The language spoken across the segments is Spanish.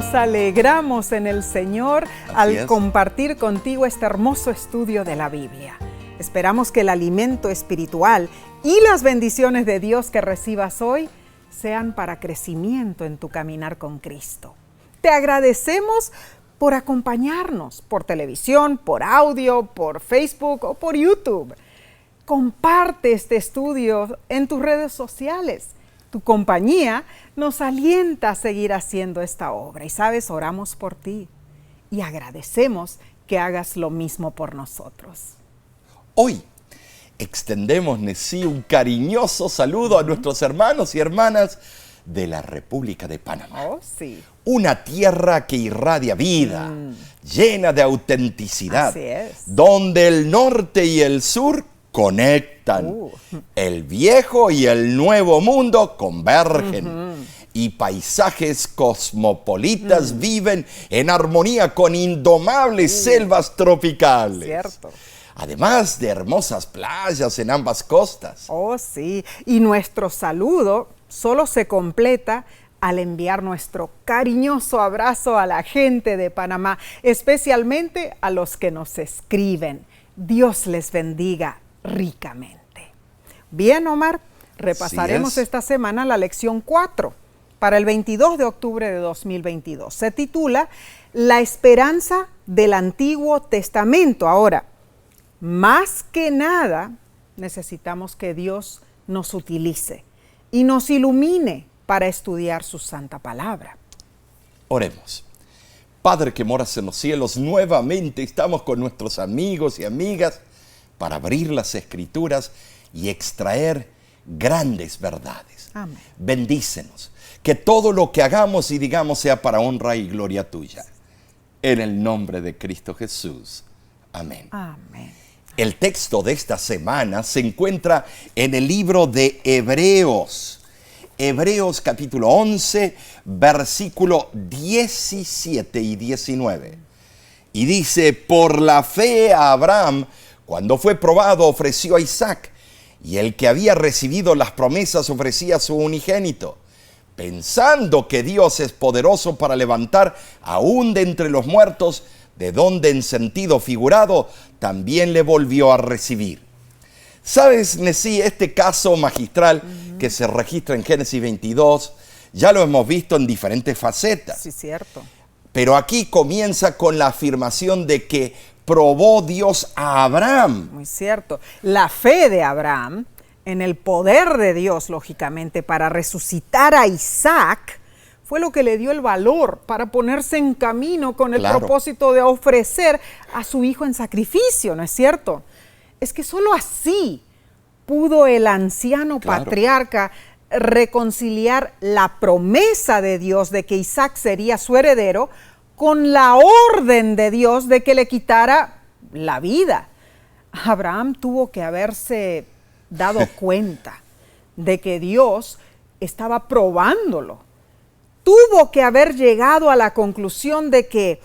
nos alegramos en el Señor al compartir contigo este hermoso estudio de la Biblia. Esperamos que el alimento espiritual y las bendiciones de Dios que recibas hoy sean para crecimiento en tu caminar con Cristo. Te agradecemos por acompañarnos por televisión, por audio, por Facebook o por YouTube. Comparte este estudio en tus redes sociales. Tu compañía nos alienta a seguir haciendo esta obra. Y sabes, oramos por ti y agradecemos que hagas lo mismo por nosotros. Hoy extendemos, Nesí, un cariñoso saludo a nuestros hermanos y hermanas de la República de Panamá. Oh, sí. Una tierra que irradia vida, llena de autenticidad. Así es. Donde el norte y el sur conectan. El viejo y el nuevo mundo convergen. Y paisajes cosmopolitas viven en armonía con indomables selvas tropicales. Cierto. Además de hermosas playas en ambas costas. Oh, sí. Y nuestro saludo solo se completa al enviar nuestro cariñoso abrazo a la gente de Panamá, especialmente a los que nos escriben. Dios les bendiga ricamente. Bien, Omar, repasaremos esta semana la lección 4 para el 22 de octubre de 2022. Se titula La esperanza del Antiguo Testamento. Ahora, más que nada, necesitamos que Dios nos utilice y nos ilumine para estudiar su santa palabra. Oremos. Padre que moras en los cielos, nuevamente estamos con nuestros amigos y amigas para abrir las Escrituras y extraer grandes verdades. Amén. Bendícenos, que todo lo que hagamos y digamos sea para honra y gloria tuya. En el nombre de Cristo Jesús. Amén. Amén. El texto de esta semana se encuentra en el libro de Hebreos. Hebreos capítulo 11, versículo 17 y 19. Y dice, por la fe a Abraham, cuando fue probado, ofreció a Isaac, y el que había recibido las promesas ofrecía a su unigénito, pensando que Dios es poderoso para levantar aún de entre los muertos, de donde en sentido figurado también le volvió a recibir. ¿Sabes, Nesí? Este caso magistral que se registra en Génesis 22, ya lo hemos visto en diferentes facetas. Sí, cierto. Pero aquí comienza con la afirmación de que probó Dios a Abraham. Muy cierto. La fe de Abraham en el poder de Dios, lógicamente, para resucitar a Isaac, fue lo que le dio el valor para ponerse en camino con el propósito de ofrecer a su hijo en sacrificio, ¿no es cierto? Es que solo así pudo el anciano patriarca reconciliar la promesa de Dios de que Isaac sería su heredero con la orden de Dios de que le quitara la vida. Abraham tuvo que haberse dado cuenta de que Dios estaba probándolo. Tuvo que haber llegado a la conclusión de que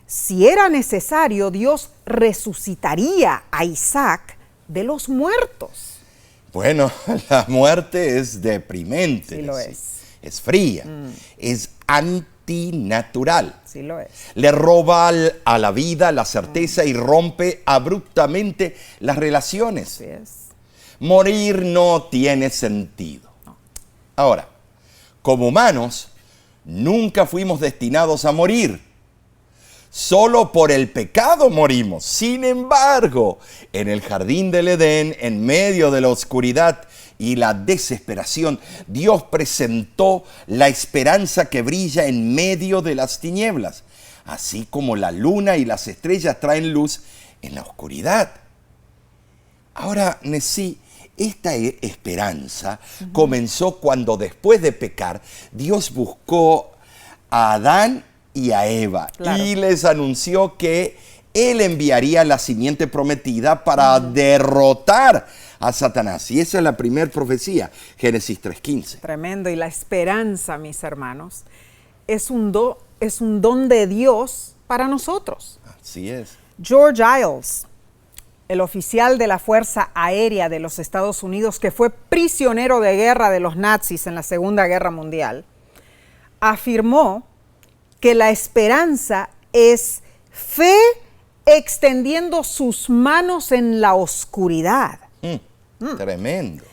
si era necesario, Dios resucitaría a Isaac de los muertos. Bueno, la muerte es deprimente. Sí lo es. Es fría, es antinatural. Sí lo es. Le roba a la vida la certeza y rompe abruptamente las relaciones. Así es. Morir no tiene sentido. Ahora, como humanos, nunca fuimos destinados a morir. Solo por el pecado morimos. Sin embargo, en el jardín del Edén, en medio de la oscuridad y la desesperación, Dios presentó la esperanza que brilla en medio de las tinieblas, así como la luna y las estrellas traen luz en la oscuridad. Ahora, Nesí, esta esperanza comenzó cuando, después de pecar, Dios buscó a Adán y a Eva y les anunció que Él enviaría la simiente prometida para derrotar a Satanás. Y esa es la primera profecía, Génesis 3:15. Tremendo. Y la esperanza, mis hermanos, es un don de Dios para nosotros. Así es. George Iles, el oficial de la Fuerza Aérea de los Estados Unidos que fue prisionero de guerra de los nazis en la Segunda Guerra Mundial, afirmó que la esperanza es fe extendiendo sus manos en la oscuridad. Tremendo.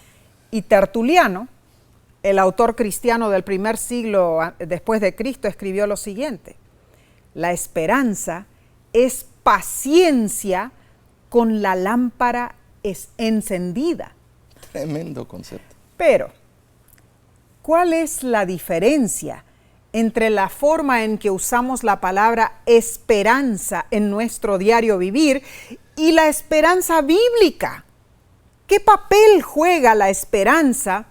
Y Tertuliano, el autor cristiano del primer siglo después de Cristo, escribió lo siguiente: la esperanza es paciencia con la lámpara encendida. Tremendo concepto. Pero, ¿cuál es la diferencia entre la forma en que usamos la palabra esperanza en nuestro diario vivir y la esperanza bíblica? ¿Qué papel juega la esperanza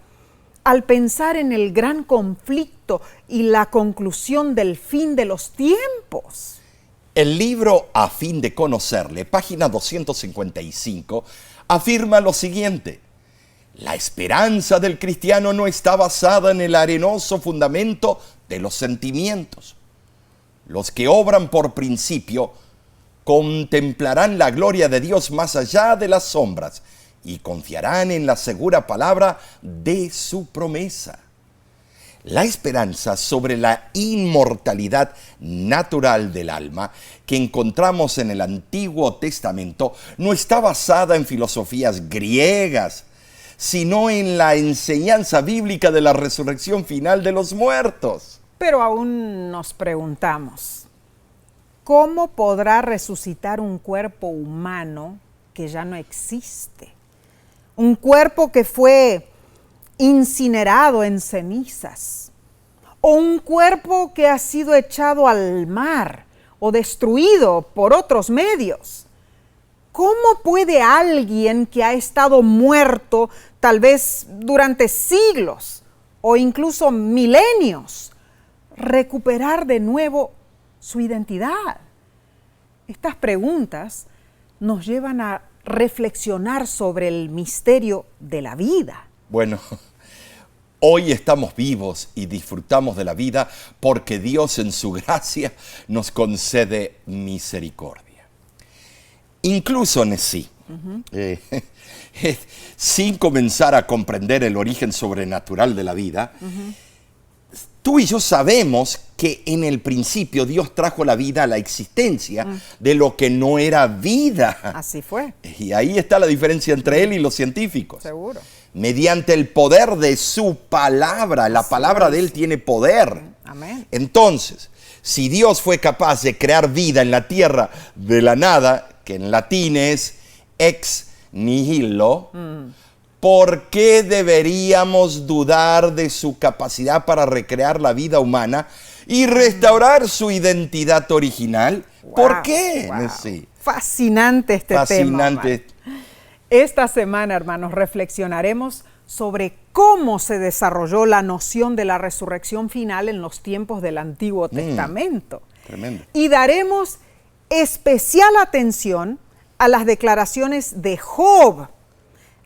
al pensar en el gran conflicto y la conclusión del fin de los tiempos? El libro A fin de conocerle, página 255, afirma lo siguiente: la esperanza del cristiano no está basada en el arenoso fundamento de los sentimientos. Los que obran por principio contemplarán la gloria de Dios más allá de las sombras y confiarán en la segura palabra de su promesa. La esperanza sobre la inmortalidad natural del alma que encontramos en el Antiguo Testamento no está basada en filosofías griegas, sino en la enseñanza bíblica de la resurrección final de los muertos. Pero aún nos preguntamos, ¿cómo podrá resucitar un cuerpo humano que ya no existe? Un cuerpo que fue incinerado en cenizas, o un cuerpo que ha sido echado al mar o destruido por otros medios. ¿Cómo puede alguien que ha estado muerto tal vez durante siglos o incluso milenios recuperar de nuevo su identidad? Estas preguntas nos llevan a reflexionar sobre el misterio de la vida. Bueno, hoy estamos vivos y disfrutamos de la vida porque Dios en su gracia nos concede misericordia. Incluso Nesí, sin comenzar a comprender el origen sobrenatural de la vida, tú y yo sabemos que en el principio Dios trajo la vida a la existencia de lo que no era vida. Así fue. Y ahí está la diferencia entre él y los científicos. Seguro. Mediante el poder de su palabra, la palabra de él tiene poder. Amén. Entonces, si Dios fue capaz de crear vida en la tierra de la nada, que en latín es ex nihilo, ¿por qué deberíamos dudar de su capacidad para recrear la vida humana y restaurar su identidad original? Wow, ¿Por qué? wow. Sí. Fascinante este Fascinante. tema. Esta semana, hermanos, reflexionaremos sobre cómo se desarrolló la noción de la resurrección final en los tiempos del Antiguo Testamento. Tremendo. Y daremos especial atención a las declaraciones de Job,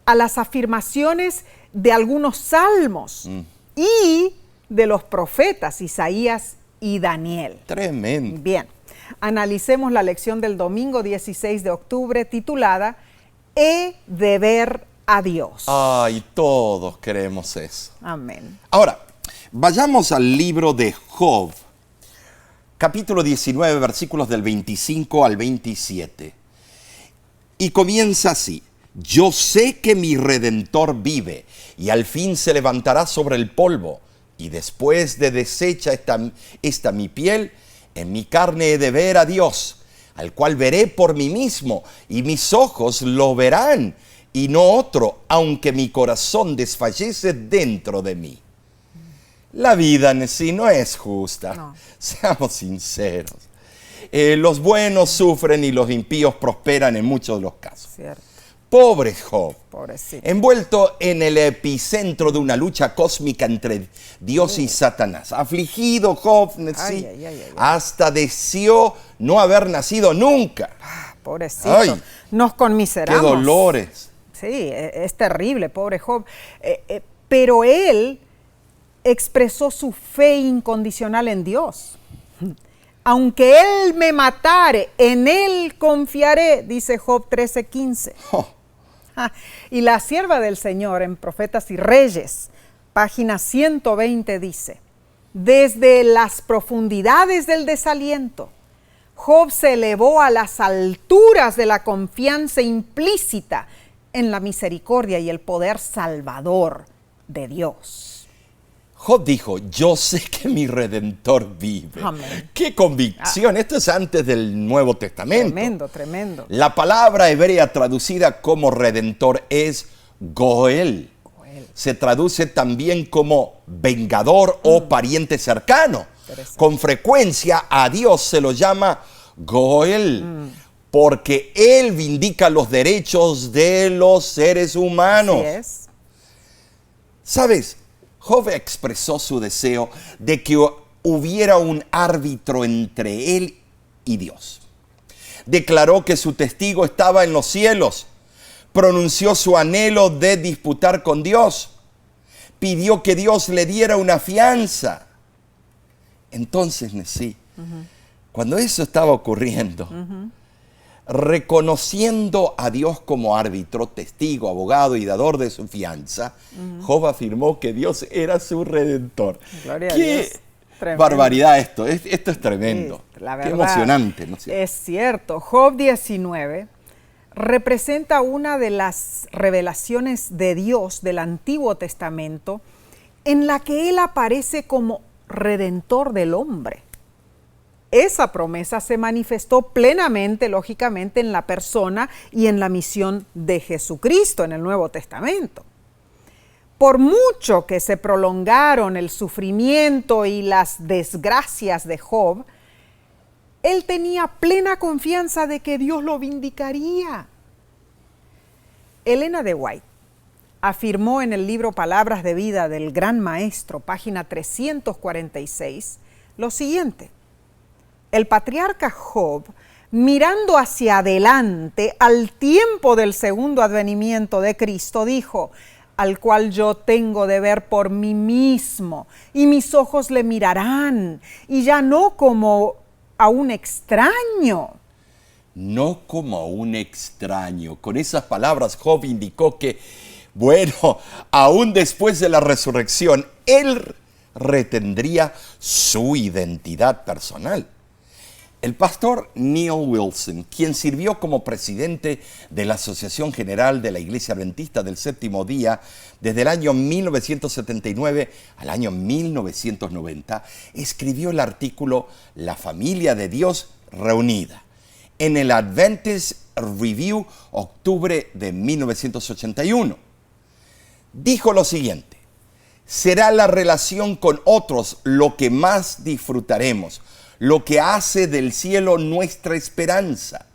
a las afirmaciones de algunos salmos y de los profetas Isaías y Daniel. Tremendo. Bien, analicemos la lección del domingo 16 de octubre titulada He de ver a Dios. Ay, todos queremos eso. Amén. Ahora, vayamos al libro de Job, capítulo 19, versículos del 25 al 27. Y comienza así: yo sé que mi Redentor vive y al fin se levantará sobre el polvo, y después de deshecha esta mi piel, en mi carne he de ver a Dios, al cual veré por mí mismo, y mis ojos lo verán, y no otro, aunque mi corazón desfallece dentro de mí. La vida en sí no es justa, no. Seamos sinceros. Los buenos sufren y los impíos prosperan en muchos de los casos. Cierto. Pobre Job, pobrecito, envuelto en el epicentro de una lucha cósmica entre Dios y Satanás. Afligido Job, sí, hasta deseó no haber nacido nunca. Pobrecito, ay, nos conmiseramos. ¡Qué dolores! Sí, es terrible, pobre Job. Pero él expresó su fe incondicional en Dios. Aunque él me matare, en él confiaré, dice Job 13:15. Y la sierva del Señor en Profetas y Reyes, página 120, dice: Desde las profundidades del desaliento, Job se elevó a las alturas de la confianza implícita en la misericordia y el poder salvador de Dios. Job dijo, yo sé que mi Redentor vive. Amén. ¡Qué convicción! Esto es antes del Nuevo Testamento. Tremendo, tremendo. La palabra hebrea traducida como Redentor es Goel. Se traduce también como vengador o pariente cercano. Con frecuencia a Dios se lo llama Goel, porque Él vindica los derechos de los seres humanos. Así es. ¿Sabes? Job expresó su deseo de que hubiera un árbitro entre él y Dios. Declaró que su testigo estaba en los cielos. Pronunció su anhelo de disputar con Dios. Pidió que Dios le diera una fianza. Entonces, Nesí, cuando eso estaba ocurriendo, reconociendo a Dios como árbitro, testigo, abogado y dador de su fianza, Job afirmó que Dios era su redentor. Gloria a ¡Qué Dios! Tremendo. barbaridad esto! Esto es tremendo. Sí, la Qué verdad, emocionante, ¿no es cierto? Es cierto. Job 19 representa una de las revelaciones de Dios del Antiguo Testamento en la que Él aparece como redentor del hombre. Esa promesa se manifestó plenamente, lógicamente, en la persona y en la misión de Jesucristo en el Nuevo Testamento. Por mucho que se prolongaron el sufrimiento y las desgracias de Job, él tenía plena confianza de que Dios lo vindicaría. Elena de White afirmó en el libro Palabras de Vida del Gran Maestro, página 346, lo siguiente: el patriarca Job, mirando hacia adelante al tiempo del segundo advenimiento de Cristo, dijo: al cual yo tengo de ver por mí mismo, y mis ojos le mirarán, y ya no como a un extraño. No como a un extraño. Con esas palabras, Job indicó que, bueno, aún después de la resurrección, él retendría su identidad personal. El pastor Neil Wilson, quien sirvió como presidente de la Asociación General de la Iglesia Adventista del Séptimo Día desde el año 1979 al año 1990, escribió el artículo La familia de Dios reunida en el Adventist Review, octubre de 1981. Dijo lo siguiente: será la relación con otros lo que más disfrutaremos, lo que hace del cielo nuestra esperanza.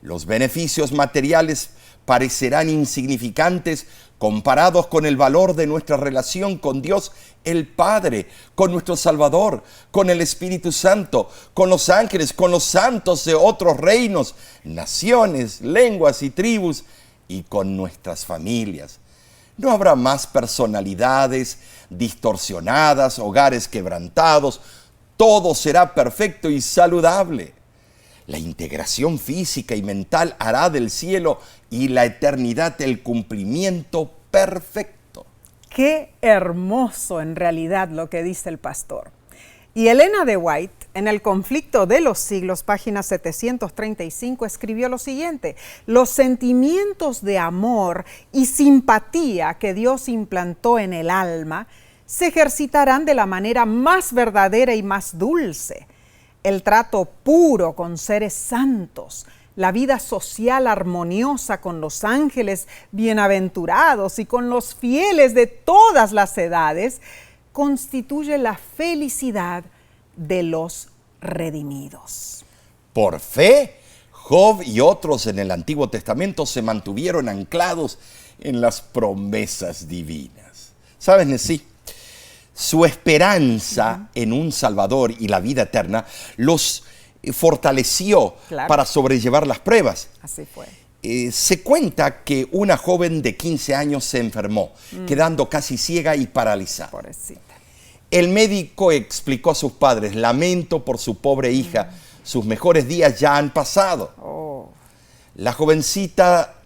Los beneficios materiales parecerán insignificantes comparados con el valor de nuestra relación con Dios el Padre, con nuestro Salvador, con el Espíritu Santo, con los ángeles, con los santos de otros reinos, naciones, lenguas y tribus, y con nuestras familias. No habrá más personalidades distorsionadas, hogares quebrantados. Todo será perfecto y saludable. La integración física y mental hará del cielo y la eternidad el cumplimiento perfecto. Qué hermoso en realidad lo que dice el pastor. Y Elena de White, en El conflicto de los siglos, página 735, escribió lo siguiente: los sentimientos de amor y simpatía que Dios implantó en el alma se ejercitarán de la manera más verdadera y más dulce. El trato puro con seres santos, la vida social armoniosa con los ángeles bienaventurados y con los fieles de todas las edades, constituye la felicidad de los redimidos. Por fe, Job y otros en el Antiguo Testamento se mantuvieron anclados en las promesas divinas. ¿Sabes, Nesí? Su esperanza en un Salvador y la vida eterna los fortaleció para sobrellevar las pruebas. Así fue. Se cuenta que una joven de 15 años se enfermó, quedando casi ciega y paralizada. Pobrecita. El médico explicó a sus padres: lamento por su pobre hija, sus mejores días ya han pasado. Oh. La jovencita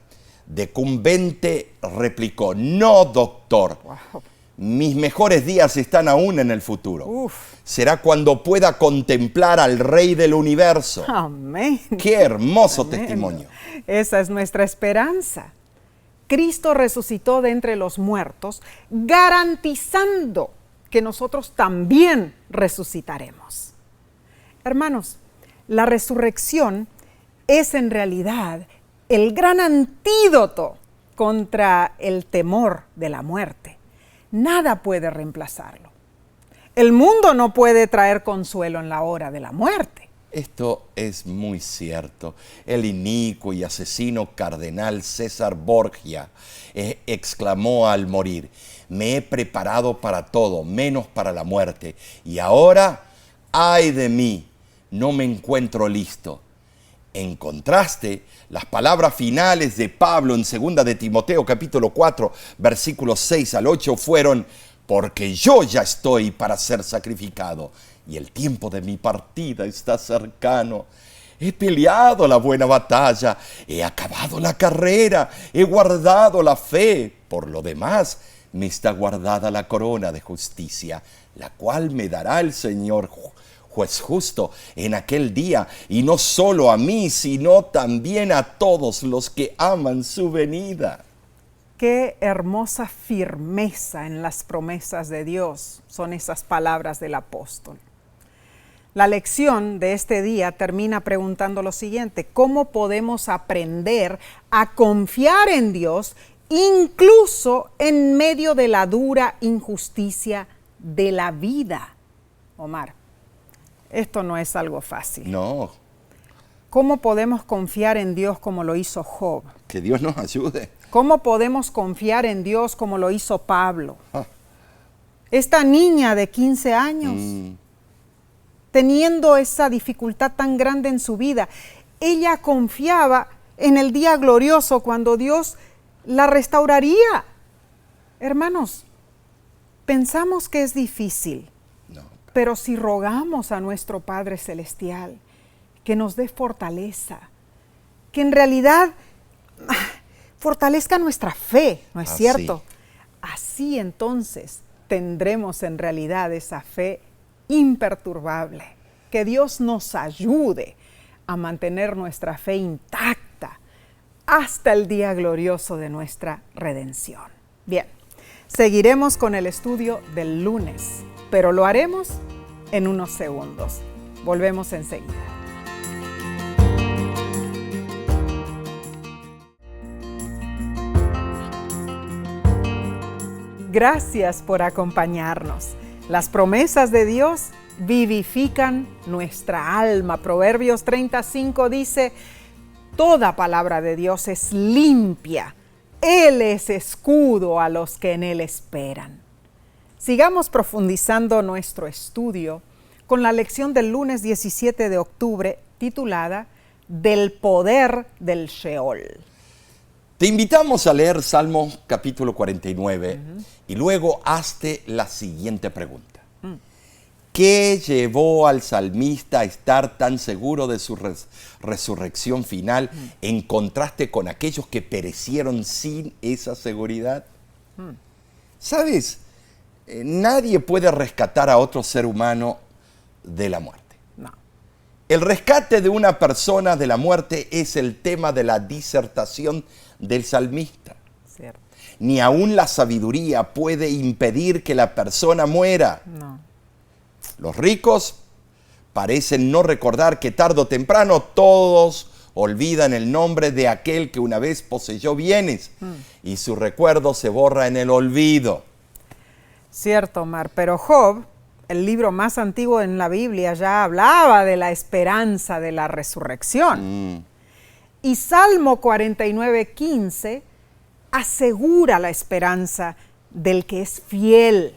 decumbente replicó: no, doctor. Wow. mis mejores días están aún en el futuro. Uf. Será cuando pueda contemplar al Rey del universo. Amén. ¡Qué hermoso Amén. testimonio! Esa es nuestra esperanza. Cristo resucitó de entre los muertos, garantizando que nosotros también resucitaremos. Hermanos, la resurrección es en realidad el gran antídoto contra el temor de la muerte. Nada puede reemplazarlo. El mundo no puede traer consuelo en la hora de la muerte. Esto es muy cierto. El inicuo y asesino cardenal César Borgia exclamó al morir: me he preparado para todo, menos para la muerte. Y ahora, ¡ay de mí! No me encuentro listo. En contraste, las palabras finales de Pablo en 2 de Timoteo capítulo 4, versículos 6 al 8 fueron: porque yo ya estoy para ser sacrificado y el tiempo de mi partida está cercano. He peleado la buena batalla, he acabado la carrera, he guardado la fe. Por lo demás, me está guardada la corona de justicia, la cual me dará el Señor juez justo en aquel día, y no solo a mí, sino también a todos los que aman su venida. Qué hermosa firmeza en las promesas de Dios son esas palabras del apóstol. La lección de este día termina preguntando lo siguiente: ¿cómo podemos aprender a confiar en Dios incluso en medio de la dura injusticia de la vida? Omar, esto no es algo fácil. No. ¿Cómo podemos confiar en Dios como lo hizo Job? Que Dios nos ayude. ¿Cómo podemos confiar en Dios como lo hizo Pablo? Esta niña de 15 años, teniendo esa dificultad tan grande en su vida, ella confiaba en el día glorioso cuando Dios la restauraría. Hermanos, pensamos que es difícil, pero si rogamos a nuestro Padre Celestial que nos dé fortaleza, que en realidad fortalezca nuestra fe, ¿no es cierto? Así entonces tendremos en realidad esa fe imperturbable. Que Dios nos ayude a mantener nuestra fe intacta hasta el día glorioso de nuestra redención. Bien, seguiremos con el estudio del lunes, pero lo haremos en unos segundos. Volvemos enseguida. Gracias por acompañarnos. Las promesas de Dios vivifican nuestra alma. Proverbios 35 dice: toda palabra de Dios es limpia. Él es escudo a los que en Él esperan. Sigamos profundizando nuestro estudio con la lección del lunes 17 de octubre titulada Del poder del Sheol. Te invitamos a leer Salmo capítulo 49 y luego hazte la siguiente pregunta. ¿Qué llevó al salmista a estar tan seguro de su resurrección final en contraste con aquellos que perecieron sin esa seguridad? ¿Sabes? Nadie puede rescatar a otro ser humano de la muerte. No. El rescate de una persona de la muerte es el tema de la disertación del salmista. Cierto. Ni aún la sabiduría puede impedir que la persona muera. No. Los ricos parecen no recordar que tarde o temprano todos olvidan el nombre de aquel que una vez poseyó bienes y su recuerdo se borra en el olvido. Cierto, Omar, pero Job, el libro más antiguo en la Biblia, ya hablaba de la esperanza de la resurrección. Y Salmo 49:15 asegura la esperanza del que es fiel.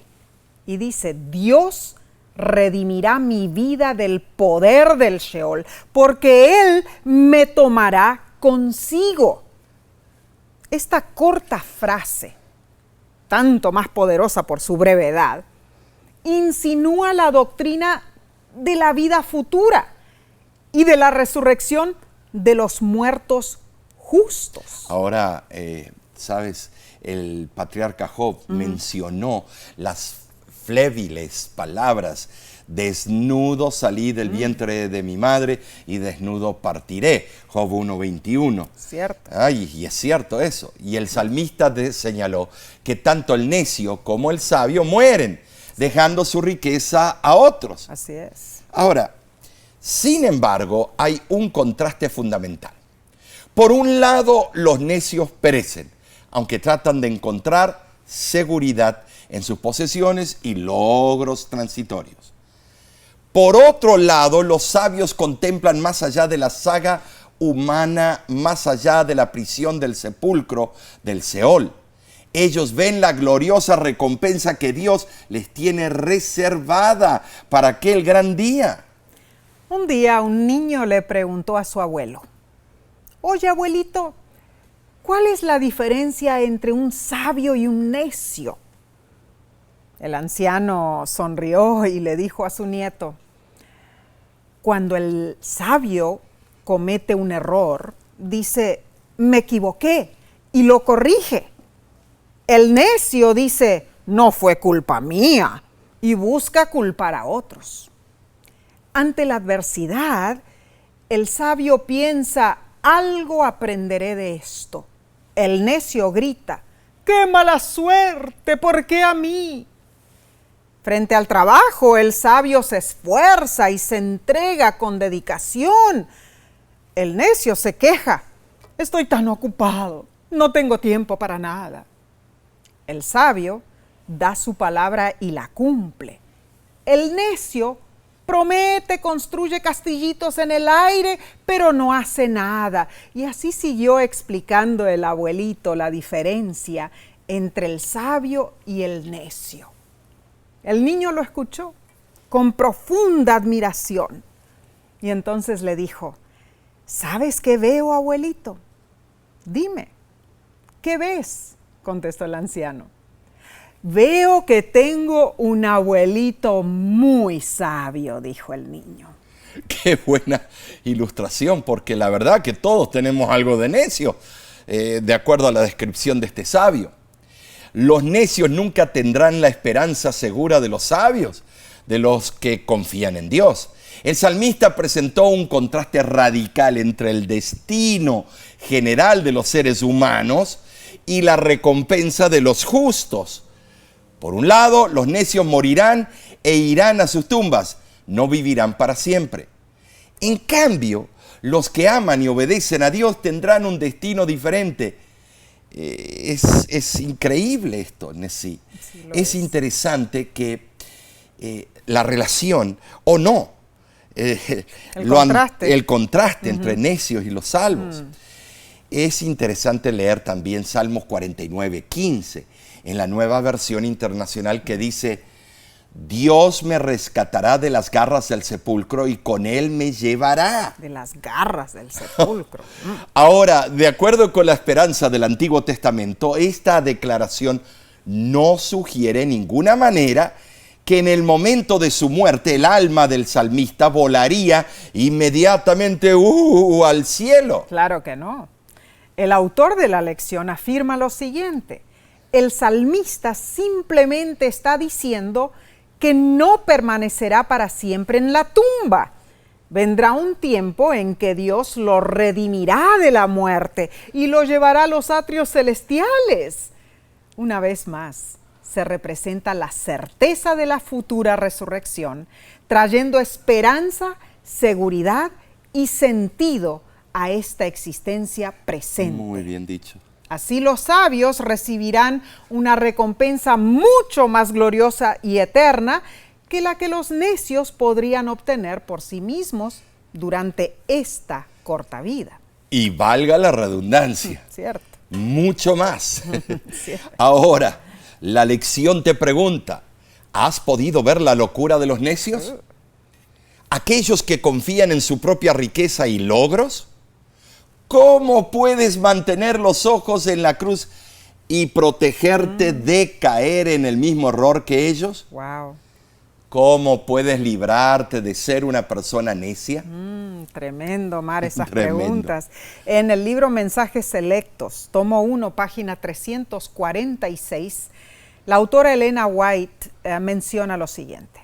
Y dice: Dios redimirá mi vida del poder del Sheol, porque Él me tomará consigo. Esta corta frase, tanto más poderosa por su brevedad, insinúa la doctrina de la vida futura y de la resurrección de los muertos justos. Ahora, ¿sabes? El patriarca Job mencionó las flébiles palabras: desnudo salí del vientre de mi madre y desnudo partiré. Job 1:21. Cierto. Ay, y es cierto eso. Y el salmista señaló que tanto el necio como el sabio mueren, dejando su riqueza a otros. Así es. Ahora, sin embargo, hay un contraste fundamental. Por un lado, los necios perecen, aunque tratan de encontrar seguridad en sus posesiones y logros transitorios. Por otro lado, los sabios contemplan más allá de la saga humana, más allá de la prisión del sepulcro, del Seol. Ellos ven la gloriosa recompensa que Dios les tiene reservada para aquel gran día. Un día un niño le preguntó a su abuelo: oye, abuelito, ¿cuál es la diferencia entre un sabio y un necio? El anciano sonrió y le dijo a su nieto: cuando el sabio comete un error, dice, me equivoqué, y lo corrige. El necio dice, no fue culpa mía, y busca culpar a otros. Ante la adversidad, el sabio piensa, algo aprenderé de esto. El necio grita, ¡qué mala suerte! ¿Por qué a mí? Frente al trabajo, el sabio se esfuerza y se entrega con dedicación. El necio se queja, estoy tan ocupado, no tengo tiempo para nada. El sabio da su palabra y la cumple. El necio promete, construye castillitos en el aire, pero no hace nada. Y así siguió explicando el abuelito la diferencia entre el sabio y el necio. El niño lo escuchó con profunda admiración. Y entonces le dijo, ¿sabes qué veo, abuelito? Dime, ¿qué ves? Contestó el anciano. Veo que tengo un abuelito muy sabio, dijo el niño. Qué buena ilustración, porque la verdad que todos tenemos algo de necio, de acuerdo a la descripción de este sabio. Los necios nunca tendrán la esperanza segura de los sabios, de los que confían en Dios. El salmista presentó un contraste radical entre el destino general de los seres humanos y la recompensa de los justos. Por un lado, los necios morirán e irán a sus tumbas, no vivirán para siempre. En cambio, los que aman y obedecen a Dios tendrán un destino diferente. Es increíble esto, Nessie. Sí, es interesante que la relación, o no, el contraste entre necios y los salvos. Es interesante leer también Salmos 49:15 en la Nueva Versión Internacional, que dice, Dios me rescatará de las garras del sepulcro y con él me llevará. De las garras del sepulcro. Ahora, de acuerdo con la esperanza del Antiguo Testamento, esta declaración no sugiere en ninguna manera que en el momento de su muerte el alma del salmista volaría inmediatamente al cielo. Claro que no. El autor de la lección afirma lo siguiente: el salmista simplemente está diciendo que no permanecerá para siempre en la tumba. Vendrá un tiempo en que Dios lo redimirá de la muerte y lo llevará a los atrios celestiales. Una vez más, se representa la certeza de la futura resurrección, trayendo esperanza, seguridad y sentido a esta existencia presente. Muy bien dicho. Así los sabios recibirán una recompensa mucho más gloriosa y eterna que la que los necios podrían obtener por sí mismos durante esta corta vida. Y valga la redundancia. Cierto. Mucho más. Ahora, la lección te pregunta, ¿has podido ver la locura de los necios? Aquellos que confían en su propia riqueza y logros. ¿Cómo puedes mantener los ojos en la cruz y protegerte de caer en el mismo error que ellos? Wow. ¿Cómo puedes librarte de ser una persona necia? Tremendo, Omar, esas Tremendo. preguntas. En el libro Mensajes Selectos, tomo 1, página 346, la autora Elena White menciona lo siguiente.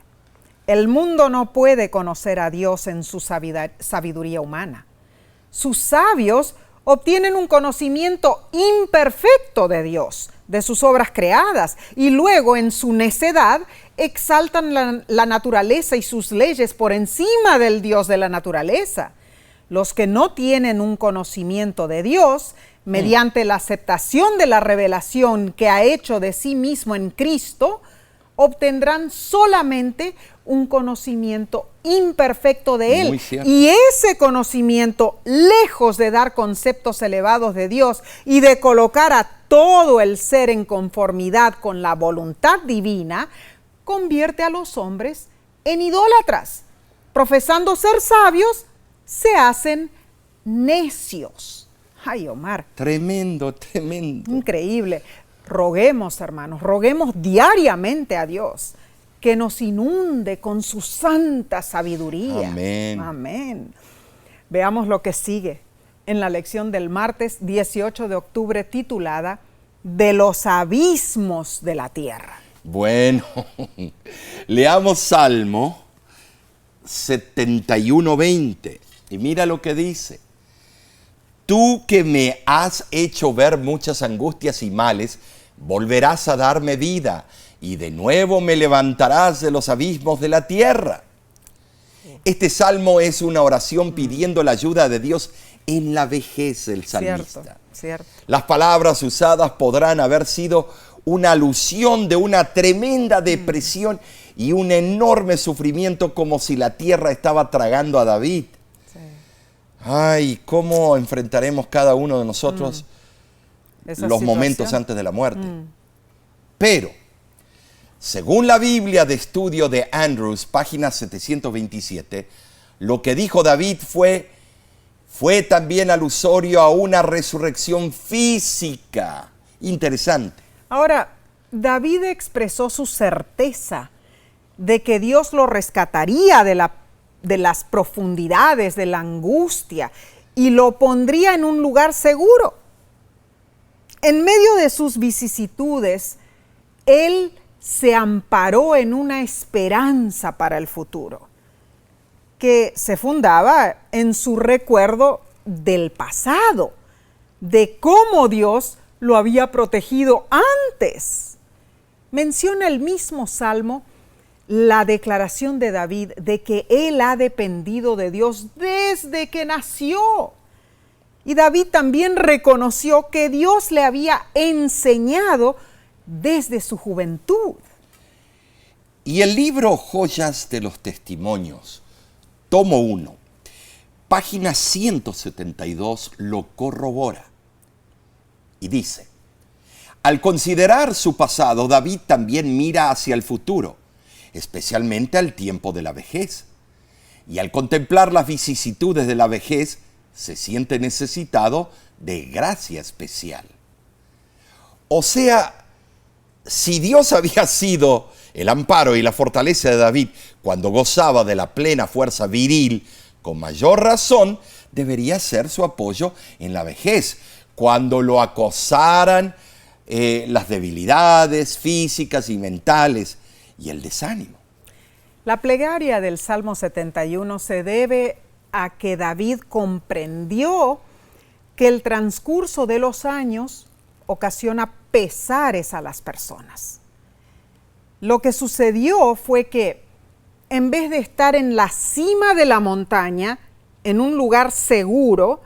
El mundo no puede conocer a Dios en su sabiduría humana. Sus sabios obtienen un conocimiento imperfecto de Dios, de sus obras creadas, y luego en su necedad exaltan la naturaleza y sus leyes por encima del Dios de la naturaleza. Los que no tienen un conocimiento de Dios, mediante la aceptación de la revelación que ha hecho de sí mismo en Cristo, obtendrán solamente un conocimiento imperfecto de Él. Y ese conocimiento, lejos de dar conceptos elevados de Dios y de colocar a todo el ser en conformidad con la voluntad divina, convierte a los hombres en idólatras. Profesando ser sabios, se hacen necios. Ay, Omar. Tremendo, tremendo. Increíble. Roguemos, hermanos, roguemos diariamente a Dios que nos inunde con su santa sabiduría. Amén. Amén. Veamos lo que sigue en la lección del martes 18 de octubre titulada De los abismos de la tierra. Bueno, leamos Salmo 71:20 y mira lo que dice. Tú que me has hecho ver muchas angustias y males, volverás a darme vida y de nuevo me levantarás de los abismos de la tierra. Este salmo es una oración pidiendo la ayuda de Dios en la vejez del salmista. Cierto. Las palabras usadas podrán haber sido una alusión de una tremenda depresión y un enorme sufrimiento, como si la tierra estaba tragando a David. Ay, ¿cómo enfrentaremos cada uno de nosotros los momentos antes de la muerte? Pero, según la Biblia de estudio de Andrews, página 727, lo que dijo David fue también alusorio a una resurrección física. Interesante. Ahora, David expresó su certeza de que Dios lo rescataría de las profundidades de la angustia y lo pondría en un lugar seguro. En medio de sus vicisitudes, él se amparó en una esperanza para el futuro, que se fundaba en su recuerdo del pasado, de cómo Dios lo había protegido antes. Menciona el mismo Salmo la declaración de David de que él ha dependido de Dios desde que nació. Y David también reconoció que Dios le había enseñado desde su juventud. Y el libro Joyas de los Testimonios, tomo 1, página 172, lo corrobora. Y dice, al considerar su pasado, David también mira hacia el futuro, especialmente al tiempo de la vejez. Y al contemplar las vicisitudes de la vejez, se siente necesitado de gracia especial. O sea, si Dios había sido el amparo y la fortaleza de David cuando gozaba de la plena fuerza viril, con mayor razón debería ser su apoyo en la vejez, cuando lo acosaran las debilidades físicas y mentales y el desánimo. La plegaria del Salmo 71 se debe a que David comprendió que el transcurso de los años ocasiona pesares a las personas. Lo que sucedió fue que en vez de estar en la cima de la montaña, en un lugar seguro,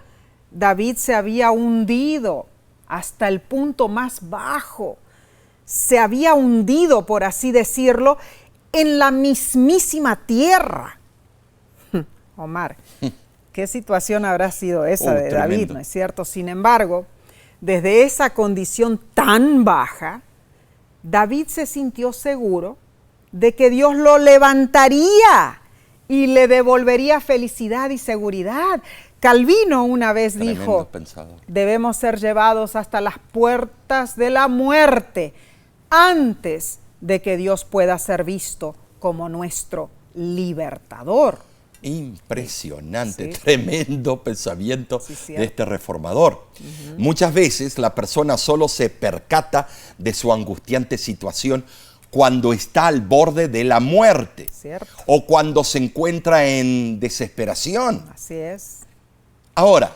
David se había hundido hasta el punto más bajo. Se había hundido, por así decirlo, en la mismísima tierra. Omar, ¿qué situación habrá sido esa de David, tremendo. no es cierto? Sin embargo, desde esa condición tan baja, David se sintió seguro de que Dios lo levantaría y le devolvería felicidad y seguridad. Calvino una vez dijo, debemos ser llevados hasta las puertas de la muerte antes de que Dios pueda ser visto como nuestro libertador. Impresionante, Sí. Tremendo pensamiento Sí, de este reformador. Muchas veces la persona solo se percata de su angustiante situación cuando está al borde de la muerte Cierto. o cuando se encuentra en desesperación. Así es. Ahora,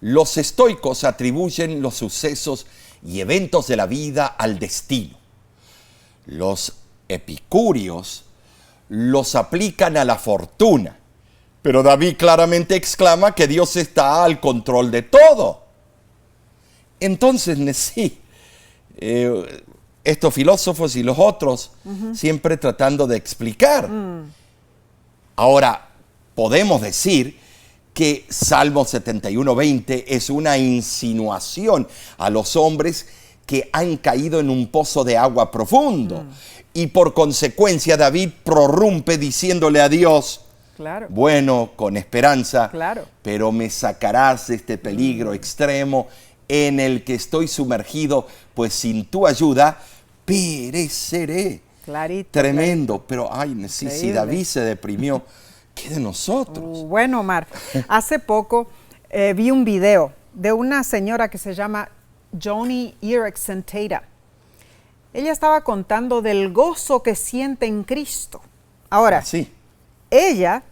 los estoicos atribuyen los sucesos y eventos de la vida al destino. Los epicúreos los aplican a la fortuna. Pero David claramente exclama que Dios está al control de todo. Entonces, sí, estos filósofos y los otros siempre tratando de explicar. Ahora, podemos decir que Salmo 71:20 es una insinuación a los hombres que han caído en un pozo de agua profundo. Y por consecuencia David prorrumpe diciéndole a Dios, Claro. bueno, con esperanza, Claro. pero me sacarás de este peligro extremo en el que estoy sumergido, pues sin tu ayuda pereceré. Clarito. Tremendo, pero ay, si Increíble. David se deprimió, ¿qué de nosotros? Bueno, Omar, hace poco vi un video de una señora que se llama Joni Eareckson Tada. Ella estaba contando del gozo que siente en Cristo. Ahora, Sí, ella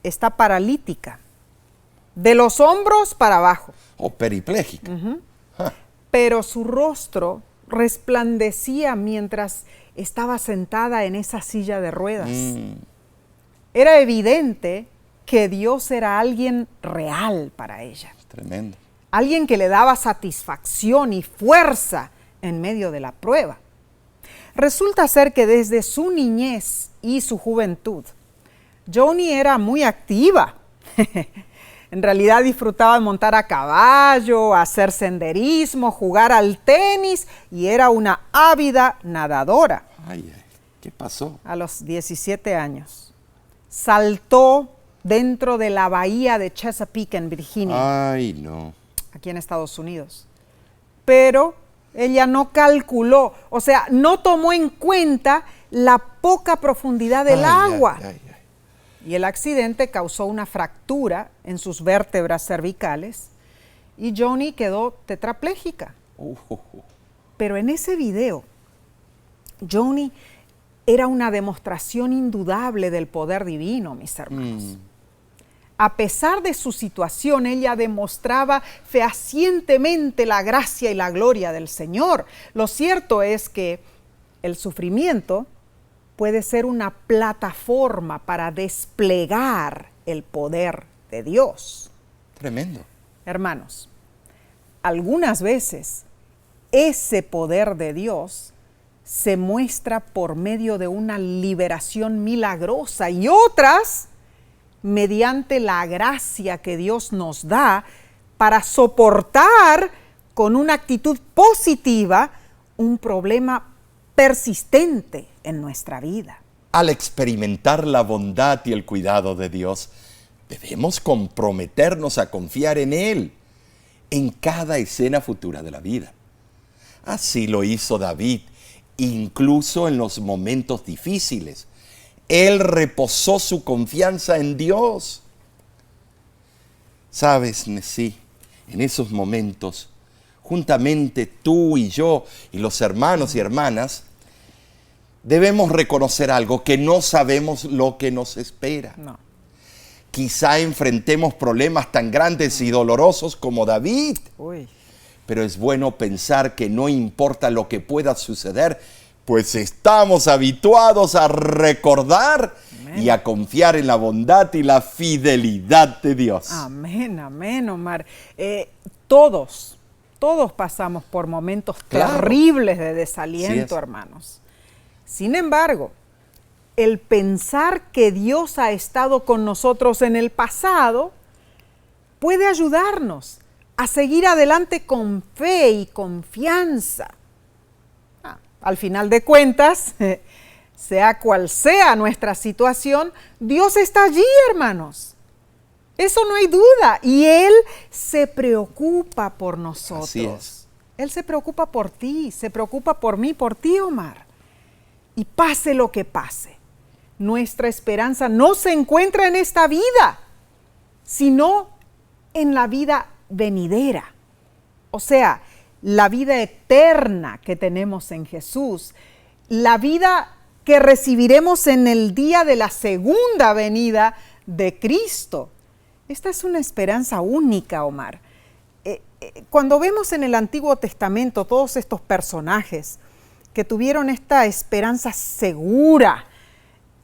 está paralítica, de los hombros para abajo, o peripléjica. pero su rostro resplandecía mientras estaba sentada en esa silla de ruedas. Era evidente que Dios era alguien real para ella, Tremendo. alguien que le daba satisfacción y fuerza en medio de la prueba. Resulta ser que desde su niñez y su juventud, Joni era muy activa. En realidad disfrutaba de montar a caballo, hacer senderismo, jugar al tenis y era una ávida nadadora. Ay, ¿qué pasó? A los 17 años, saltó dentro de la bahía de Chesapeake en Virginia, Ay, no. aquí en Estados Unidos. Pero ella no calculó, o sea, no tomó en cuenta la poca profundidad del agua. Y el accidente causó una fractura en sus vértebras cervicales y Joni quedó tetrapléjica. Pero en ese video, Joni era una demostración indudable del poder divino, mis hermanos. A pesar de su situación, ella demostraba fehacientemente la gracia y la gloria del Señor. Lo cierto es que el sufrimiento puede ser una plataforma para desplegar el poder de Dios. Tremendo. Hermanos, algunas veces ese poder de Dios se muestra por medio de una liberación milagrosa y otras mediante la gracia que Dios nos da para soportar con una actitud positiva un problema persistente en nuestra vida. Al experimentar la bondad y el cuidado de Dios, debemos comprometernos a confiar en Él en cada escena futura de la vida. Así lo hizo David, incluso en los momentos difíciles. Él reposó su confianza en Dios. Sabes, sí, en esos momentos, juntamente tú y yo y los hermanos y hermanas, debemos reconocer algo, que no sabemos lo que nos espera. No. Quizá enfrentemos problemas tan grandes y dolorosos como David, Uy. pero es bueno pensar que no importa lo que pueda suceder, pues estamos habituados a recordar y a confiar en la bondad y la fidelidad de Dios. Amén, amén, Omar. Todos pasamos por momentos Claro. terribles de Así desaliento, es. hermanos. Sin embargo, el pensar que Dios ha estado con nosotros en el pasado puede ayudarnos a seguir adelante con fe y confianza. Al final de cuentas, sea cual sea nuestra situación, Dios está allí, hermanos. Eso no hay duda. Y Él se preocupa por nosotros. Así es. Él se preocupa por ti, se preocupa por mí, por ti, Omar. Y pase lo que pase, nuestra esperanza no se encuentra en esta vida, sino en la vida venidera. O sea, la vida eterna que tenemos en Jesús, la vida que recibiremos en el día de la segunda venida de Cristo. Esta es una esperanza única, Omar. Cuando vemos en el Antiguo Testamento todos estos personajes que tuvieron esta esperanza segura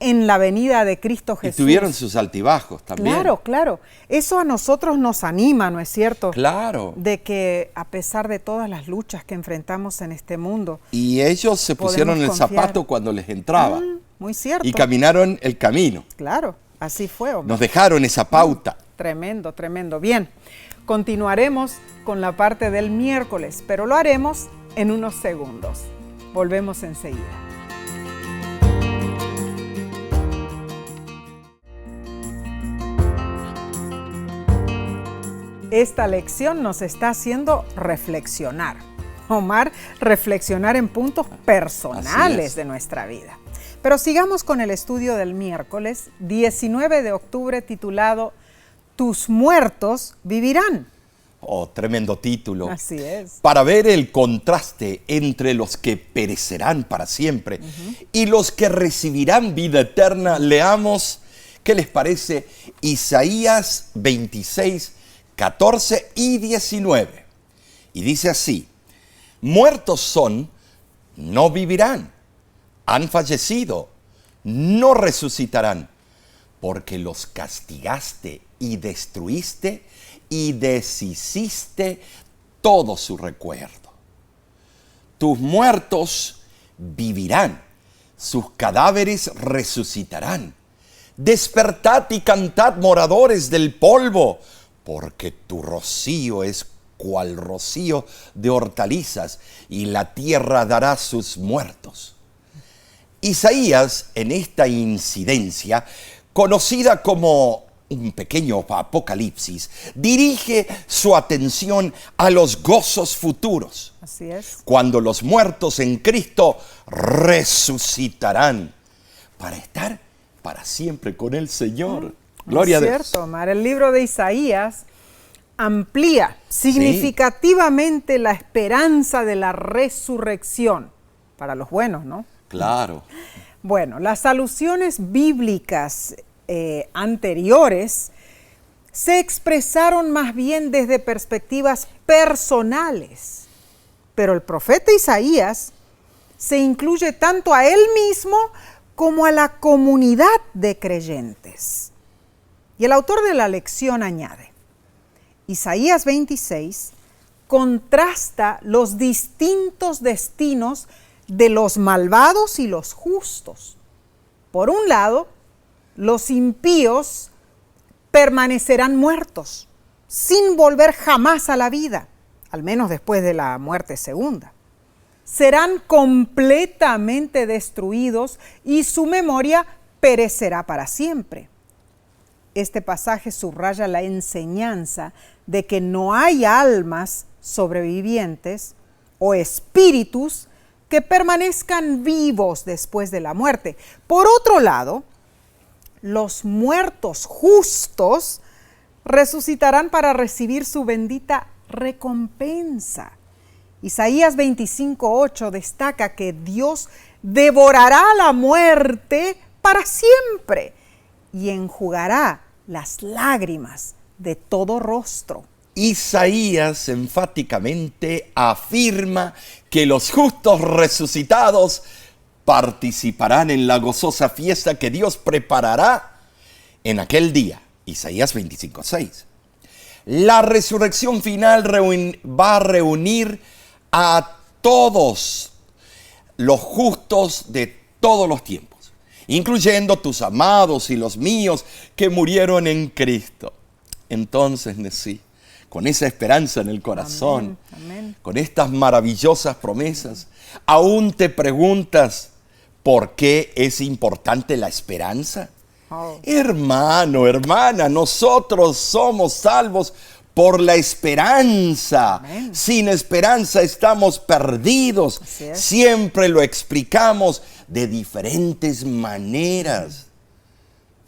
en la venida de Cristo Jesús. Y tuvieron sus altibajos también. Claro, claro. Eso a nosotros nos anima, ¿no es cierto? Claro. De que a pesar de todas las luchas que enfrentamos en este mundo. Y ellos se pusieron el zapato cuando les entraba. Muy cierto. Y caminaron el camino. Claro, así fue, Omar. Nos dejaron esa pauta. Tremendo, tremendo. Bien, continuaremos con la parte del miércoles, pero lo haremos en unos segundos. Volvemos enseguida. Esta lección nos está haciendo reflexionar. Omar, reflexionar en puntos personales de nuestra vida. Pero sigamos con el estudio del miércoles 19 de octubre titulado Tus muertos vivirán. Oh, tremendo título. Así es. Para ver el contraste entre los que perecerán para siempre y los que recibirán vida eterna, leamos, ¿qué les parece? Isaías 26, 14 y 19. Y dice así: muertos son, no vivirán. Han fallecido, no resucitarán, porque los castigaste y destruiste y deshiciste todo su recuerdo. Tus muertos vivirán, sus cadáveres resucitarán. Despertad y cantad, moradores del polvo, porque tu rocío es cual rocío de hortalizas, y la tierra dará sus muertos. Isaías, en esta incidencia, conocida como un pequeño apocalipsis, dirige su atención a los gozos futuros. Así es. Cuando los muertos en Cristo resucitarán para estar para siempre con el Señor. Gloria a Dios. Es cierto, Omar. El libro de Isaías amplía significativamente la esperanza de la resurrección para los buenos, ¿no? Claro. Bueno, las alusiones bíblicas anteriores se expresaron más bien desde perspectivas personales, pero el profeta Isaías se incluye tanto a él mismo como a la comunidad de creyentes. Y el autor de la lección añade: Isaías 26 contrasta los distintos destinos de los malvados y los justos. Por un lado, los impíos permanecerán muertos, sin volver jamás a la vida, al menos después de la muerte segunda. Serán completamente destruidos y su memoria perecerá para siempre. Este pasaje subraya la enseñanza de que no hay almas sobrevivientes o espíritus que permanezcan vivos después de la muerte. Por otro lado, los muertos justos resucitarán para recibir su bendita recompensa. Isaías 25:8 destaca que Dios devorará la muerte para siempre y enjugará las lágrimas de todo rostro. Isaías enfáticamente afirma que los justos resucitados participarán en la gozosa fiesta que Dios preparará en aquel día. Isaías 25:6. La resurrección final va a reunir a todos los justos de todos los tiempos, incluyendo tus amados y los míos que murieron en Cristo. Entonces, Nesí, con esa esperanza en el corazón, amén, con estas maravillosas promesas, ¿aún te preguntas por qué es importante la esperanza? Oh. Hermano, hermana, nosotros somos salvos por la esperanza. Amén. Sin esperanza estamos perdidos. Así es. Siempre lo explicamos de diferentes maneras.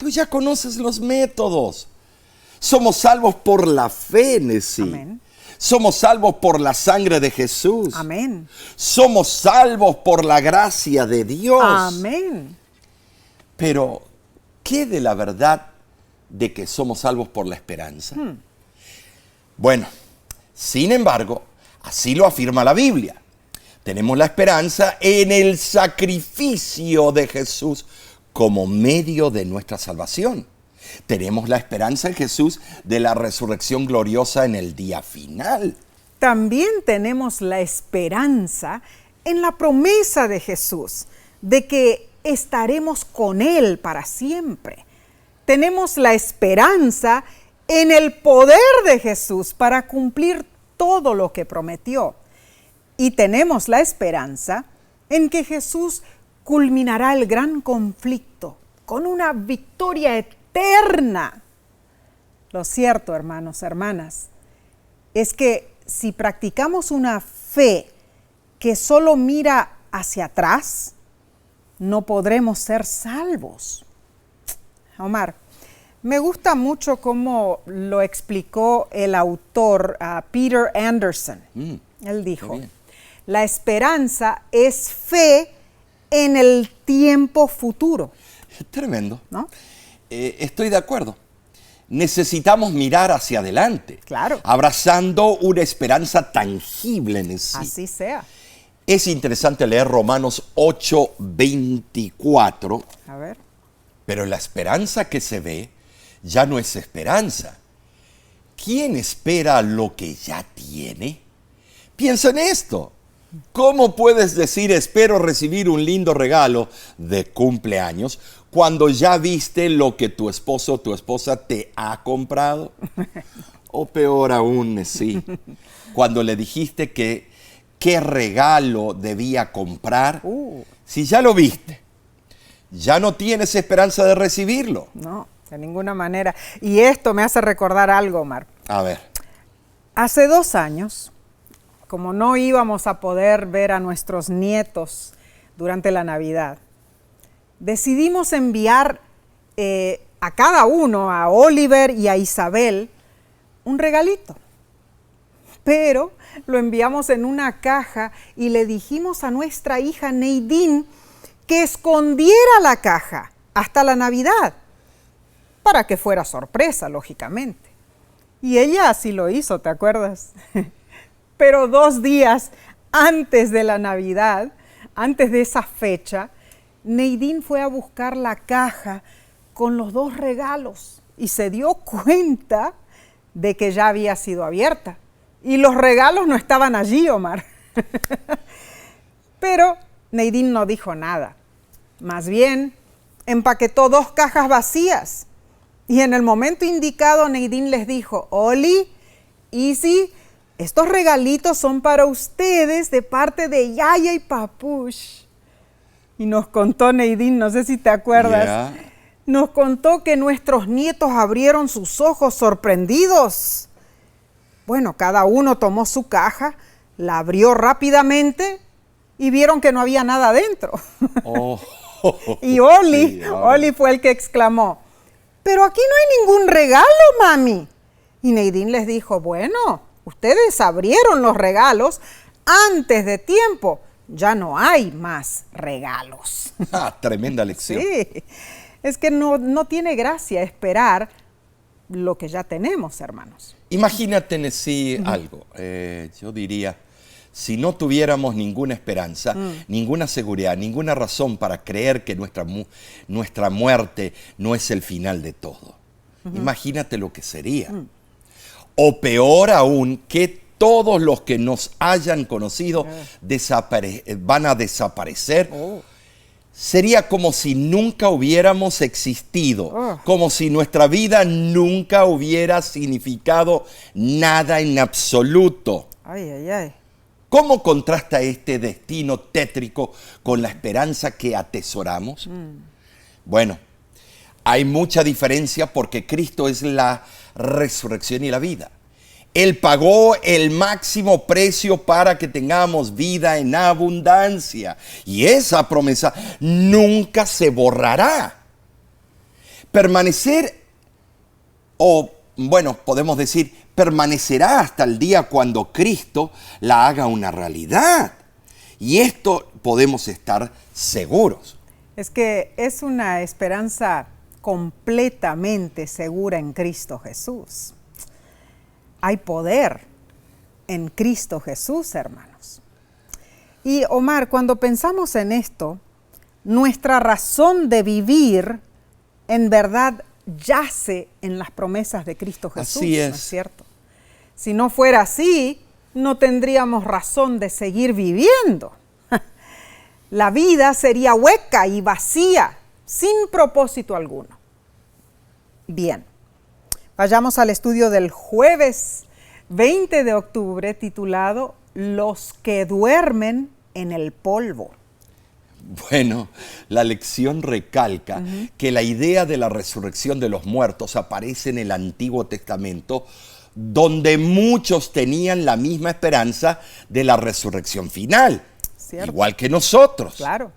Tú ya conoces los métodos. Somos salvos por la fe, Nesí. Amén. Somos salvos por la sangre de Jesús. Amén. Somos salvos por la gracia de Dios. Amén. Pero, ¿qué de la verdad de que somos salvos por la esperanza? Bueno, sin embargo, así lo afirma la Biblia. Tenemos la esperanza en el sacrificio de Jesús como medio de nuestra salvación. Tenemos la esperanza en Jesús de la resurrección gloriosa en el día final. También tenemos la esperanza en la promesa de Jesús, de que estaremos con Él para siempre. Tenemos la esperanza en el poder de Jesús para cumplir todo lo que prometió. Y tenemos la esperanza en que Jesús culminará el gran conflicto con una victoria eterna. Lo cierto, hermanos, hermanas, es que si practicamos una fe que solo mira hacia atrás, no podremos ser salvos. Omar, me gusta mucho cómo lo explicó el autor Peter Anderson. Él dijo, la esperanza es fe en el tiempo futuro. Tremendo. ¿No? Estoy de acuerdo. Necesitamos mirar hacia adelante. Claro. Abrazando una esperanza tangible en sí. Así sea. Es interesante leer Romanos 8:24. A ver. Pero la esperanza que se ve ya no es esperanza. ¿Quién espera lo que ya tiene? Piensa en esto. ¿Cómo puedes decir espero recibir un lindo regalo de cumpleaños cuando ya viste lo que tu esposo o tu esposa te ha comprado? O peor aún, sí, cuando le dijiste que qué regalo debía comprar, si ya lo viste, ya no tienes esperanza de recibirlo. No, de ninguna manera. Y esto me hace recordar algo, Omar. A ver. Hace 2 años, como no íbamos a poder ver a nuestros nietos durante la Navidad, decidimos enviar a cada uno, a Oliver y a Isabel, un regalito. Pero lo enviamos en una caja y le dijimos a nuestra hija Nadine que escondiera la caja hasta la Navidad, para que fuera sorpresa, lógicamente. Y ella así lo hizo, ¿te acuerdas? Pero 2 días antes de la Navidad, antes de esa fecha, Nadine fue a buscar la caja con los 2 regalos y se dio cuenta de que ya había sido abierta. Y los regalos no estaban allí, Omar. Pero Nadine no dijo nada. Más bien, empaquetó 2 cajas vacías. Y en el momento indicado, Nadine les dijo, Oli, Izzy, estos regalitos son para ustedes de parte de Yaya y Papush. Y nos contó Nadine, no sé si te acuerdas, nos contó que nuestros nietos abrieron sus ojos sorprendidos. Bueno, cada uno tomó su caja, la abrió rápidamente y vieron que no había nada dentro. Y Oli fue el que exclamó, pero aquí no hay ningún regalo, mami. Y Nadine les dijo, bueno, ustedes abrieron los regalos antes de tiempo. Ya no hay más regalos. Tremenda lección. Sí, es que no tiene gracia esperar lo que ya tenemos, hermanos. Imagínate en sí algo. Yo diría, si no tuviéramos ninguna esperanza, ninguna seguridad, ninguna razón para creer que nuestra muerte no es el final de todo. Imagínate lo que sería. O peor aún, que todos los que nos hayan conocido van a desaparecer. Sería como si nunca hubiéramos existido, como si nuestra vida nunca hubiera significado nada en absoluto. ¿Cómo contrasta este destino tétrico con la esperanza que atesoramos? Bueno, hay mucha diferencia porque Cristo es la resurrección y la vida. Él pagó el máximo precio para que tengamos vida en abundancia. Y esa promesa nunca se borrará. Permanecer, o bueno, podemos decir, permanecerá hasta el día cuando Cristo la haga una realidad. Y esto podemos estar seguros. Es que es una esperanza completamente segura en Cristo Jesús. Hay poder en Cristo Jesús, hermanos. Y Omar, cuando pensamos en esto, nuestra razón de vivir en verdad yace en las promesas de Cristo Jesús. Así es. ¿No es cierto? Si no fuera así, no tendríamos razón de seguir viviendo. La vida sería hueca y vacía, sin propósito alguno. Bien, vayamos al estudio del jueves 20 de octubre titulado Los que duermen en el polvo. Bueno, la lección recalca que la idea de la resurrección de los muertos aparece en el Antiguo Testamento, donde muchos tenían la misma esperanza de la resurrección final, ¿cierto? Igual que nosotros. Claro.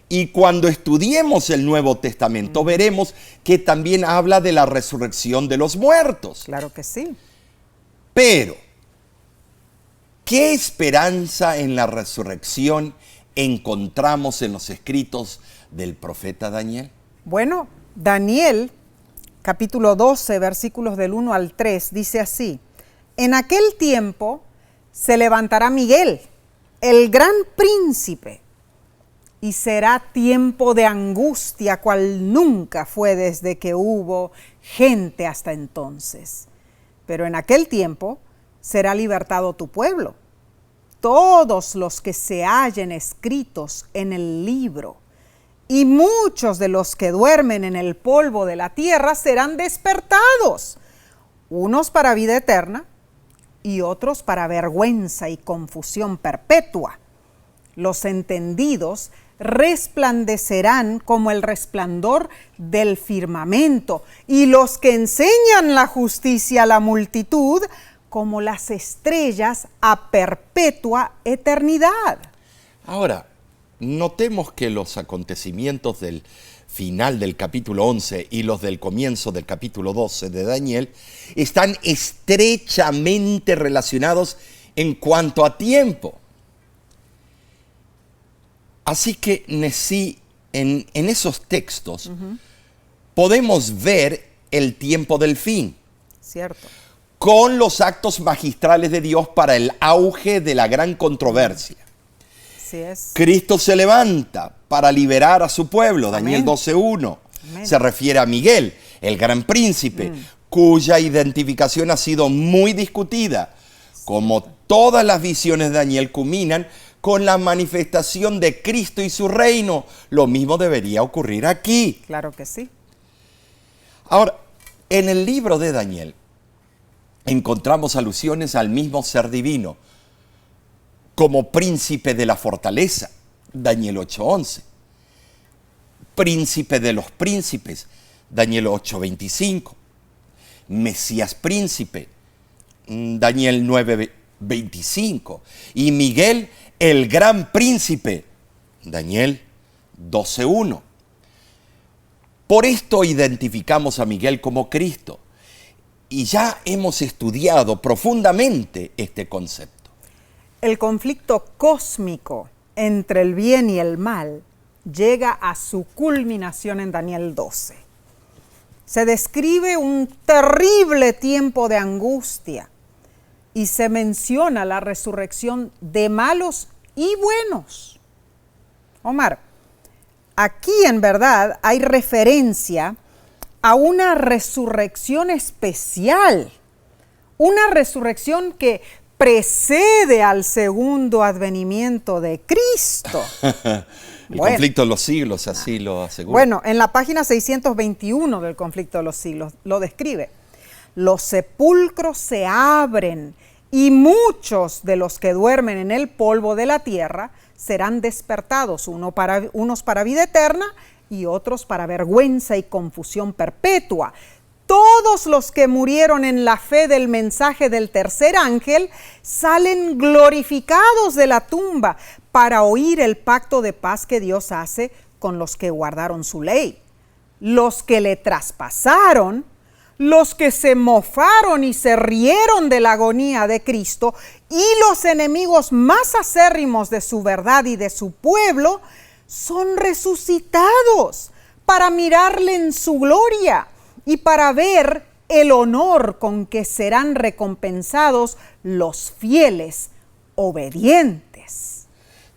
Y cuando estudiemos el Nuevo Testamento, veremos que también habla de la resurrección de los muertos. Claro que sí. Pero, ¿qué esperanza en la resurrección encontramos en los escritos del profeta Daniel? Bueno, Daniel, capítulo 12, versículos del 1 al 3, dice así: En aquel tiempo se levantará Miguel, el gran príncipe, y será tiempo de angustia cual nunca fue desde que hubo gente hasta entonces. Pero en aquel tiempo será libertado tu pueblo, todos los que se hallen escritos en el libro, y muchos de los que duermen en el polvo de la tierra serán despertados, unos para vida eterna y otros para vergüenza y confusión perpetua. Los entendidos resplandecerán como el resplandor del firmamento, y los que enseñan la justicia a la multitud como las estrellas a perpetua eternidad. Ahora, notemos que los acontecimientos del final del capítulo 11 y los del comienzo del capítulo 12 de Daniel están estrechamente relacionados en cuanto a tiempo. Así que en esos textos podemos ver el tiempo del fin. Cierto. Con los actos magistrales de Dios para el auge de la gran controversia. Así es. Cristo se levanta para liberar a su pueblo, Daniel 12:1. Se refiere a Miguel, el gran príncipe, cuya identificación ha sido muy discutida. Como todas las visiones de Daniel culminan con la manifestación de Cristo y su reino, lo mismo debería ocurrir aquí. Claro que sí. Ahora, en el libro de Daniel encontramos alusiones al mismo ser divino como príncipe de la fortaleza, Daniel 8:11. Príncipe de los príncipes, Daniel 8:25. Mesías príncipe, Daniel 9:25. Y Miguel, el gran príncipe, Daniel 12:1. Por esto identificamos a Miguel como Cristo. Y ya hemos estudiado profundamente este concepto. El conflicto cósmico entre el bien y el mal llega a su culminación en Daniel 12. Se describe un terrible tiempo de angustia y se menciona la resurrección de malos y buenos. Omar, aquí en verdad hay referencia a una resurrección especial, una resurrección que precede al segundo advenimiento de Cristo. El conflicto de los siglos, así lo asegura. Bueno, en la página 621 del conflicto de los siglos lo describe. Los sepulcros se abren y muchos de los que duermen en el polvo de la tierra serán despertados, unos para vida eterna y otros para vergüenza y confusión perpetua. Todos los que murieron en la fe del mensaje del tercer ángel salen glorificados de la tumba para oír el pacto de paz que Dios hace con los que guardaron su ley. los que le traspasaron, los que se mofaron y se rieron de la agonía de Cristo, y los enemigos más acérrimos de su verdad y de su pueblo, son resucitados para mirarle en su gloria y para ver el honor con que serán recompensados los fieles obedientes.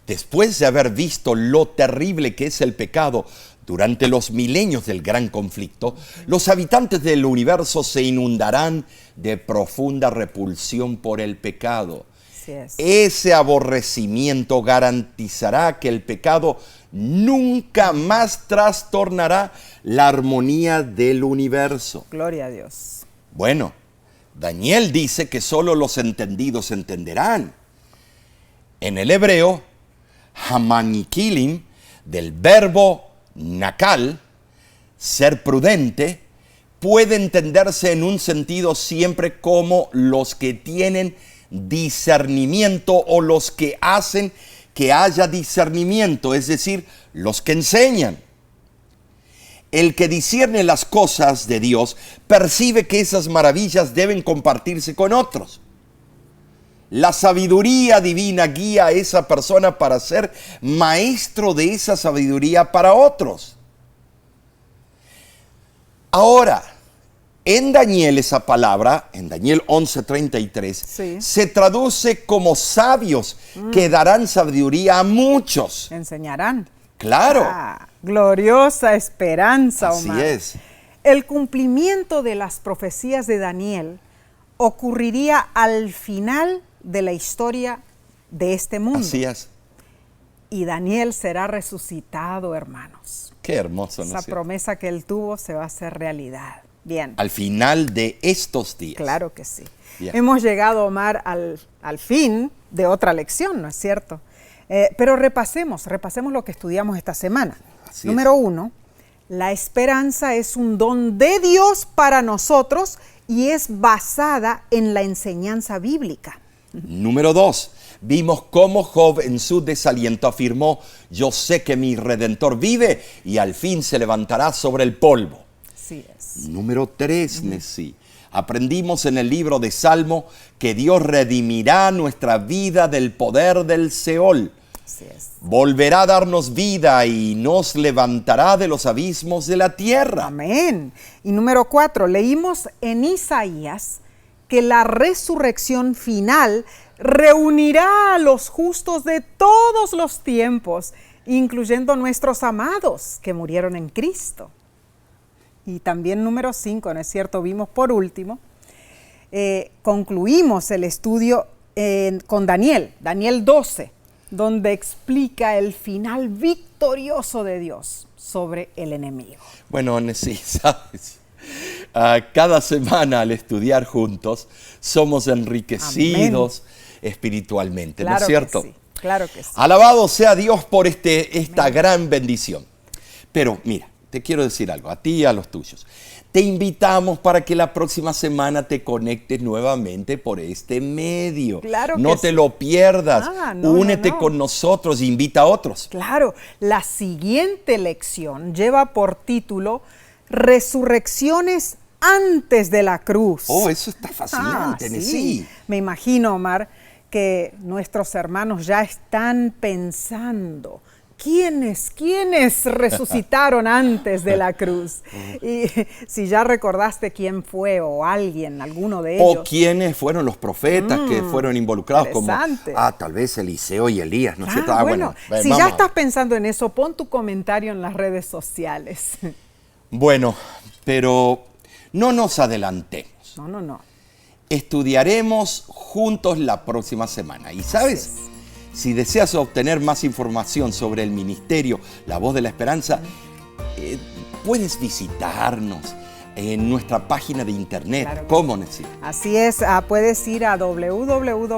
Después de haber visto lo terrible que es el pecado durante los milenios del gran conflicto, los habitantes del universo se inundarán de profunda repulsión por el pecado. Así es. Ese aborrecimiento garantizará que el pecado nunca más trastornará la armonía del universo. Gloria a Dios. Bueno, Daniel dice que solo los entendidos entenderán. En el hebreo, hamanikilim, del verbo nakal, ser prudente, puede entenderse en un sentido siempre como los que tienen discernimiento o los que hacen que haya discernimiento, es decir, los que enseñan. El que discierne las cosas de Dios percibe que esas maravillas deben compartirse con otros. La sabiduría divina guía a esa persona para ser maestro de esa sabiduría para otros. Ahora, en Daniel esa palabra, en Daniel 11:33, se traduce como sabios que darán sabiduría a muchos. Enseñarán. Claro. Gloriosa esperanza, Omar. Así es. El cumplimiento de las profecías de Daniel ocurriría al final de la historia de este mundo. Así es. Y Daniel será resucitado, hermanos. Qué hermoso, ¿no? Esa promesa que él tuvo se va a hacer realidad. Bien. Al final de estos días. Claro que sí. Bien. Hemos llegado, Omar, al fin de otra lección, ¿no es cierto? Pero repasemos lo que estudiamos esta semana. Así Número 1, la esperanza es un don de Dios para nosotros y es basada en la enseñanza bíblica. Número 2, vimos cómo Job en su desaliento afirmó: yo sé que mi Redentor vive y al fin se levantará sobre el polvo. Así es. Número 3, Nesí, aprendimos en el libro de Salmo que Dios redimirá nuestra vida del poder del Seol. Así es. Volverá a darnos vida y nos levantará de los abismos de la tierra. Amén. Y número 4, leímos en Isaías que la resurrección final reunirá a los justos de todos los tiempos, incluyendo nuestros amados que murieron en Cristo. Y también número 5, ¿no es cierto? Vimos por último, concluimos el estudio con Daniel 12, donde explica el final victorioso de Dios sobre el enemigo. Bueno, sí, ¿sabes? Cada semana al estudiar juntos somos enriquecidos espiritualmente, Claro, ¿no es cierto? que sí, claro que sí. Alabado sea Dios por esta gran bendición. Pero mira, te quiero decir algo, a ti y a los tuyos. Te invitamos para que la próxima semana te conectes nuevamente por este medio. Claro que no te sí. lo pierdas. Únete no. con nosotros, invita a otros. Claro, la siguiente lección lleva por título Resurrecciones antes de la cruz. Oh, eso está fascinante, sí. Me imagino, Omar, que nuestros hermanos ya están pensando, ¿quiénes resucitaron antes de la cruz? Y si ya recordaste quién fue o alguno de ellos. O quiénes fueron los profetas que fueron involucrados, como tal vez Eliseo y Elías, ¿no es cierto? Bueno, si ya estás pensando en eso, pon tu comentario en las redes sociales. Bueno, pero no nos adelantemos. No. Estudiaremos juntos la próxima semana. Y ¿sabes? Si deseas obtener más información sobre el ministerio La Voz de la Esperanza, puedes visitarnos en nuestra página de internet. Claro. ¿Cómo, Nesí? Así es, puedes ir a www.lavoz.org.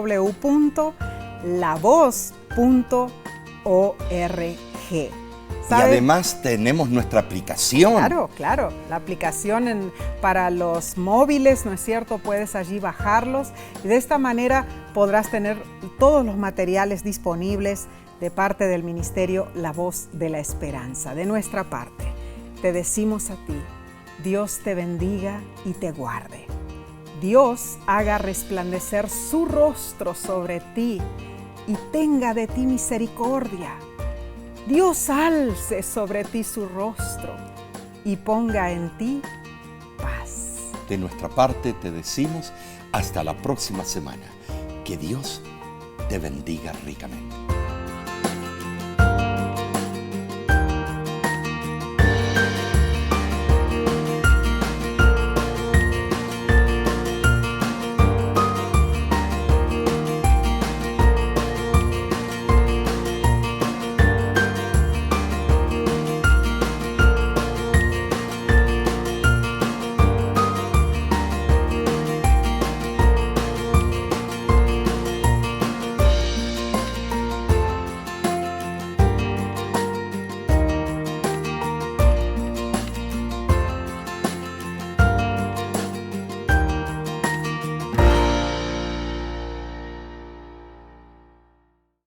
Y además tenemos nuestra aplicación. Claro. La aplicación para los móviles, ¿no es cierto? Puedes allí bajarlos y de esta manera podrás tener todos los materiales disponibles de parte del ministerio La Voz de la Esperanza, de nuestra parte. te decimos a ti, Dios te bendiga y te guarde. Dios haga resplandecer su rostro sobre ti y tenga de ti misericordia. Dios alce sobre ti su rostro y ponga en ti paz. De nuestra parte te decimos hasta la próxima semana. Que Dios te bendiga ricamente.